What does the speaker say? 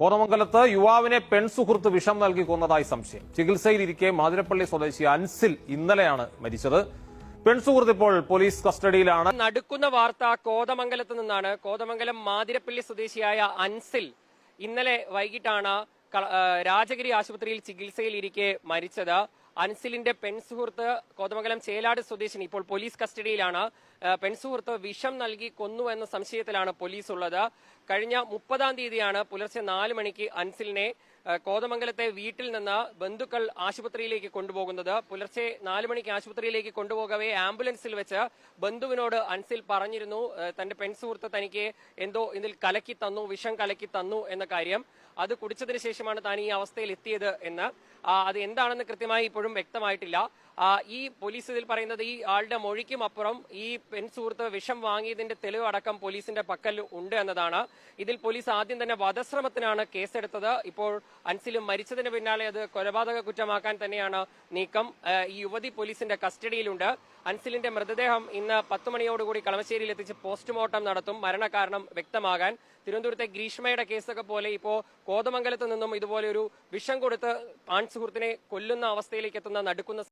കോതമംഗലത്ത് യുവാവിനെ പെൺസുഹൃത്ത് വിഷം നൽകി കൊന്നതായി സംശയം. ചികിത്സയിലിരിക്കെ മാതിരപ്പള്ളി സ്വദേശി അൻസിൽ ഇന്നലെയാണ് മരിച്ചത്. പെൺസുഹൃത്ത് ഇപ്പോൾ പോലീസ് കസ്റ്റഡിയിലാണ്. നടുക്കുന്ന വാർത്ത കോതമംഗലത്ത് നിന്നാണ്. കോതമംഗലം മാതിരപ്പള്ളി സ്വദേശിയായ അൻസിൽ ഇന്നലെ വൈകിട്ടാണ് രാജഗിരി ആശുപത്രിയിൽ ചികിത്സയിലിരിക്കെ മരിച്ചത്. അൻസിലിന്റെ പെൺസുഹൃത്ത് കോതമംഗലം ചേലാട് സ്വദേശിനി ഇപ്പോൾ പോലീസ് കസ്റ്റഡിയിലാണ്. പെൺസുഹൃത്ത് വിഷം നൽകി കൊന്നു എന്ന സംശയത്തിലാണ് പോലീസ് ഉള്ളത്. കഴിഞ്ഞ 30-ാം തീയതിയാണ് പുലർച്ചെ 4 മണിക്ക് അൻസിലിനെ കോതമംഗലത്തെ വീട്ടിൽ നിന്ന് ബന്ധുക്കൾ ആശുപത്രിയിലേക്ക് കൊണ്ടുപോകുന്നത്. പുലർച്ചെ 4 മണിക്ക് ആശുപത്രിയിലേക്ക് കൊണ്ടുപോകവേ ആംബുലൻസിൽ വെച്ച് ബന്ധുവിനോട് അൻസിൽ പറഞ്ഞിരുന്നു തന്റെ പെൺസുഹൃത്ത് തനിക്ക് എന്തോ ഇതിൽ കലക്കി തന്നു, വിഷം കലക്കി തന്നു എന്ന കാര്യം. അത് കുടിച്ചതിന് ശേഷമാണ് താൻ ഈ അവസ്ഥയിൽ എത്തിയത് എന്ന്. അത് എന്താണെന്ന് കൃത്യമായി ഇപ്പോഴും വ്യക്തമായിട്ടില്ല. ഈ പോലീസ് ഇതിൽ പറയുന്നത് ഈ ആളുടെ മൊഴിക്കും അപ്പുറം ഈ പെൺസുഹൃത്ത് വിഷം വാങ്ങിയതിന്റെ തെളിവ് അടക്കം പോലീസിന്റെ പക്കൽ ഉണ്ട് എന്നതാണ്. ഇതിൽ പോലീസ് ആദ്യം തന്നെ വധശ്രമത്തിനാണ് കേസെടുത്തത്. ഇപ്പോൾ അൻസിലും മരിച്ചതിന് പിന്നാലെ അത് കൊലപാതക കുറ്റമാക്കാൻ തന്നെയാണ് നീക്കം. ഈ യുവതി പോലീസിന്റെ കസ്റ്റഡിയിലുണ്ട്. അൻസിലിന്റെ മൃതദേഹം ഇന്ന് 10 മണിയോടുകൂടി കളമശ്ശേരിയിൽ എത്തിച്ച് പോസ്റ്റ്മോർട്ടം നടത്തും, മരണകാരണം വ്യക്തമാകാൻ. തിരുവനന്തപുരത്തെ ഗ്രീഷ്മയുടെ കേസൊക്കെ പോലെ ഇപ്പോ കോതമംഗലത്ത് നിന്നും ഇതുപോലെ ഒരു വിഷം കൊടുത്ത് ആൺസുഹൃത്തിനെ കൊല്ലുന്ന അവസ്ഥയിലേക്ക് എത്തുന്ന നടുക്കുന്ന